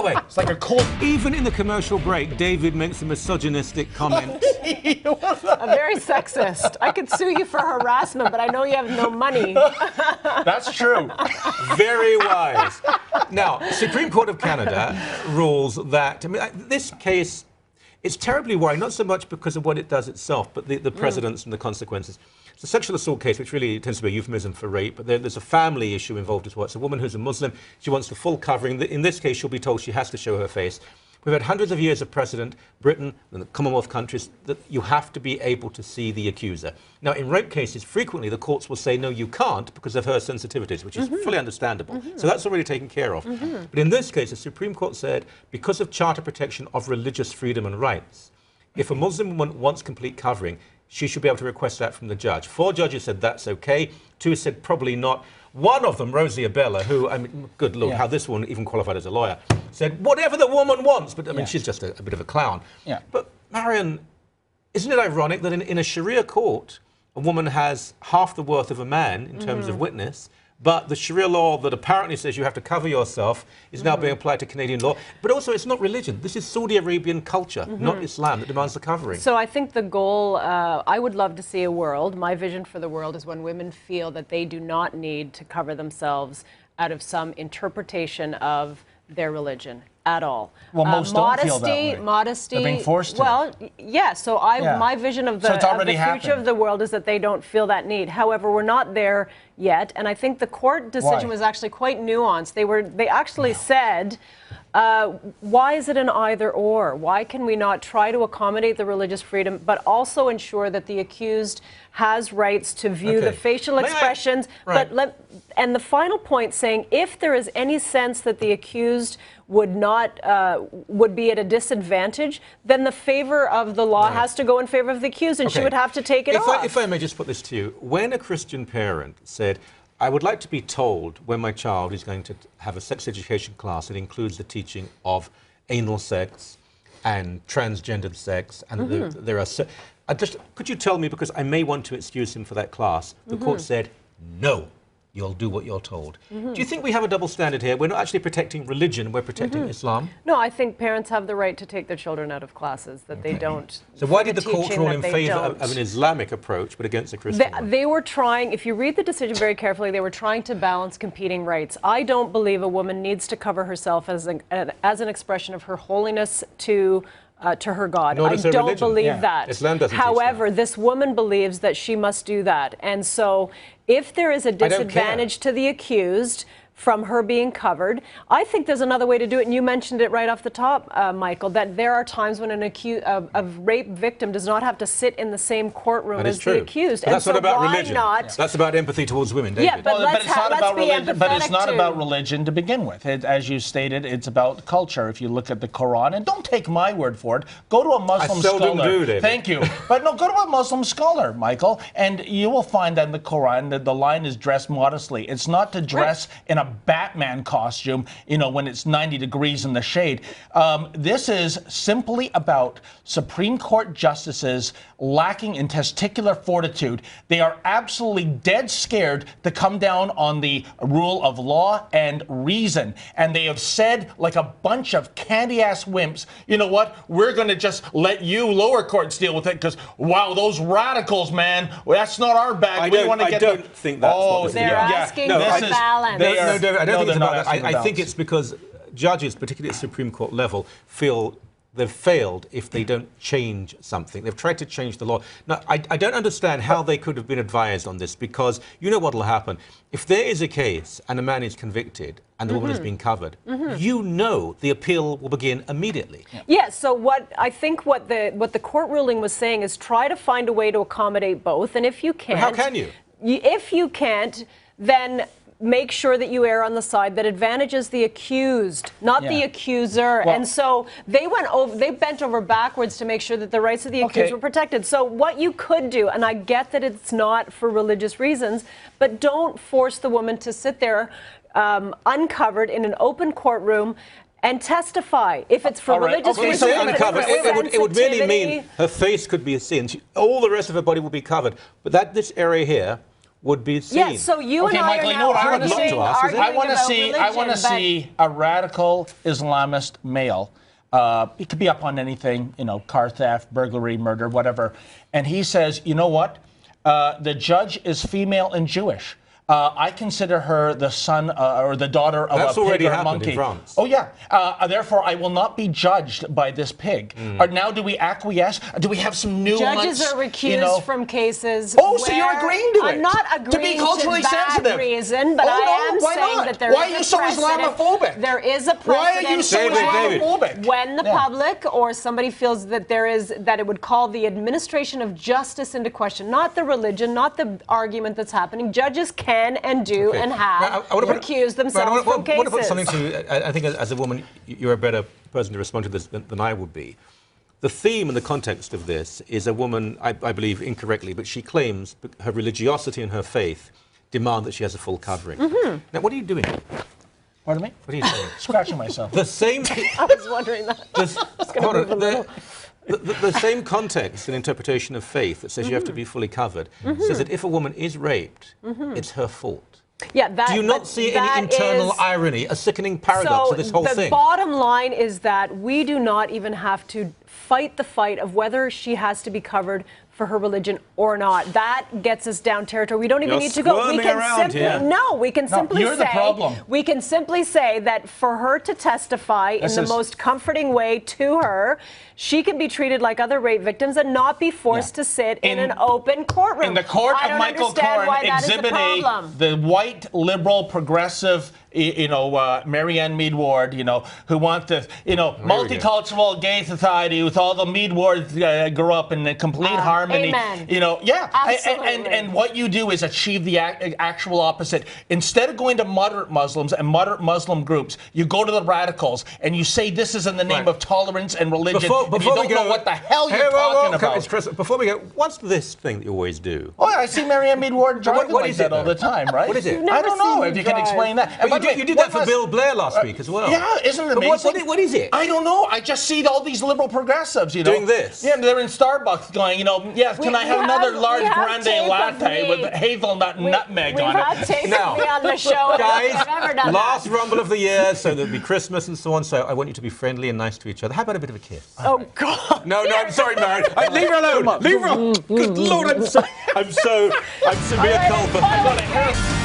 way, It's like a cold. even in the commercial break, David makes a misogynistic comment. I'm very sexist. I could sue you for harassment, but I know you have no money. That's true. Very wise. Now, Supreme Court of Canada rules that, I mean, this case, it's terribly worrying, not so much because of what it does itself, but the precedents and the consequences. It's a sexual assault case, which really tends to be a euphemism for rape, but there's a family issue involved as well. It's a woman who's a Muslim. She wants the full covering. In this case, she'll be told she has to show her face. We've had hundreds of years of precedent, Britain and the Commonwealth countries, that you have to be able to see the accuser. Now, in rape cases, frequently the courts will say, no, you can't, because of her sensitivities, which is fully understandable. So that's already taken care of. But in this case, the Supreme Court said, because of Charter protection of religious freedom and rights, if a Muslim woman wants complete covering, she should be able to request that from the judge. 4 judges said that's okay. 2 said probably not. One of them, Rosie Abella, who, I mean, good Lord, how this one even qualified as a lawyer, said whatever the woman wants. But, I mean, she's just a bit of a clown. But, Marion, isn't it ironic that in a Sharia court, a woman has half the worth of a man in terms of witness, but the Sharia law that apparently says you have to cover yourself is now being applied to Canadian law. But also, it's not religion. This is Saudi Arabian culture, not Islam, that demands the covering. So I think the goal, I would love to see a world, my vision for the world is when women feel that they do not need to cover themselves out of some interpretation of their religion at all. Well, most don't feel that way. Modesty. They're being forced to. Well, yeah. So my vision of the future of the world is that they don't feel that need. However, we're not there yet, and I think the court decision was actually quite nuanced. They actually said, why is it an either or? Why can we not try to accommodate the religious freedom, but also ensure that the accused has rights to view the facial expressions? And the final point saying, if there is any sense that the accused would be at a disadvantage, then the favor of the law has to go in favor of the accused, and she would have to take it off. If I may just put this to you, when a Christian parent said, I would like to be told when my child is going to have a sex education class that includes the teaching of anal sex and transgendered sex, and there are... could you tell me, because I may want to excuse him for that class, the court said, no. You'll do what you're told. Do you think we have a double standard here? We're not actually protecting religion, we're protecting Islam? No, I think parents have the right to take their children out of classes that they don't. So why did the court rule in favor of an Islamic approach but against a Christian one? They were trying, if you read the decision very carefully, they were trying to balance competing rights. I don't believe a woman needs to cover herself as an expression of her holiness to her God. I don't believe that. Islam doesn't However, this woman believes that she must do that. And so if there is a disadvantage to the accused from her being covered, I think there's another way to do it, and you mentioned it right off the top, Michael, that there are times when a rape victim does not have to sit in the same courtroom as the accused. But that's not about religion. That's about empathy towards women, David. Yeah, but it's not about religion. But it's not about religion to begin with. As you stated, it's about culture. If you look at the Quran, and don't take my word for it, go to a Muslim scholar. I seldom do, David. Thank you. But no, go to a Muslim scholar, Michael, and you will find that in the Quran that the line is dress modestly. It's not to dress in a Batman costume, you know, when it's 90 degrees in the shade. This is simply about Supreme Court justices lacking in testicular fortitude. They are absolutely dead scared to come down on the rule of law and reason. And they have said, like a bunch of candy-ass wimps, you know what, we're going to just let you lower courts deal with it because, wow, those radicals, man, well, that's not our bag. I don't think that's what this is. They're asking for balance. I think it's because judges, particularly at the Supreme Court level, feel they've failed if they don't change something. They've tried to change the law. Now, I don't understand how they could have been advised on this, because you know what will happen. If there is a case and a man is convicted and the woman has been covered, you know the appeal will begin immediately. So what the court ruling was saying is try to find a way to accommodate both, and if you can't... But how can you? If you can't, then make sure that you err on the side that advantages the accused, not the accuser. Well, and so they bent over backwards to make sure that the rights of the accused were protected. So what you could do, and I get that it's not for religious reasons, but don't force the woman to sit there uncovered in an open courtroom and testify. If it's for religious reasons, it would really mean her face could be seen. All the rest of her body would be covered. But this area here would be seen. Yes, so you and I Michael, are now arguing I want to about see a radical Islamist male. He could be up on anything, you know, car theft, burglary, murder, whatever. And he says, you know what? The judge is female and Jewish. I consider her the son or the daughter of a pig or a monkey. In France. Oh, yeah. Therefore, I will not be judged by this pig. Or now do we acquiesce? Do we have some nuance? Judges are recused from cases. Oh, so you're agreeing to it? I'm not agreeing to be culturally to that sensitive. reason, but I am saying that there is a precedent. Why are you so Islamophobic? There is a precedent. Why are you so Islamophobic? When the public or somebody feels that that it would call the administration of justice into question, not the religion, not the argument that's happening. Judges can and do and have recused themselves from cases. I want to put something to you. I think as a woman, you're a better person to respond to this than I would be. The theme and the context of this is a woman, I believe incorrectly, but she claims her religiosity and her faith demand that she has a full covering. Now, what are you doing? Pardon me? What are you doing? Scratching myself. The same... I was wondering that. The same context and interpretation of faith that says you have to be fully covered says that if a woman is raped, it's her fault. Yeah, do you not see any internal irony, a sickening paradox to this whole thing? The bottom line is that we do not even have to fight the fight of whether she has to be covered for her religion or not. That gets us down territory. We don't even need to go. We can simply say that for her to testify in the most comforting way to her, she can be treated like other rape victims and not be forced to sit in an open courtroom. In the court of Michael Corn, Exhibit A, the white, liberal, progressive, Marianne Mead Ward, who want the, multicultural gay society with all the Mead Wards grew up in complete harmony. Amen. And what you do is achieve the actual opposite. Instead of going to moderate Muslims and moderate Muslim groups, you go to the radicals and you say this is in the name of tolerance and religion. Before we go, know what the hell you're talking about. Chris, before we go, what's this thing that you always do? Oh, I see Marianne Mead Ward driving like that all the time, right? What is it? I don't know if you can explain that. But you did that for Bill Blair last week as well. Yeah, isn't it amazing? What is it? I don't know. I just see all these liberal progressives, doing this. Yeah, they're in Starbucks going, yes, can I have another large grande latte with hazelnut nutmeg on it? We've had tape of me on the show. Guys, last Rumble of the year, so there'll be Christmas and so on, so I want you to be friendly and nice to each other. How about a bit of a kiss? Oh, God. No, I'm sorry, Mary. Leave her alone. Leave her alone. Good Lord, I'm so mea culpa.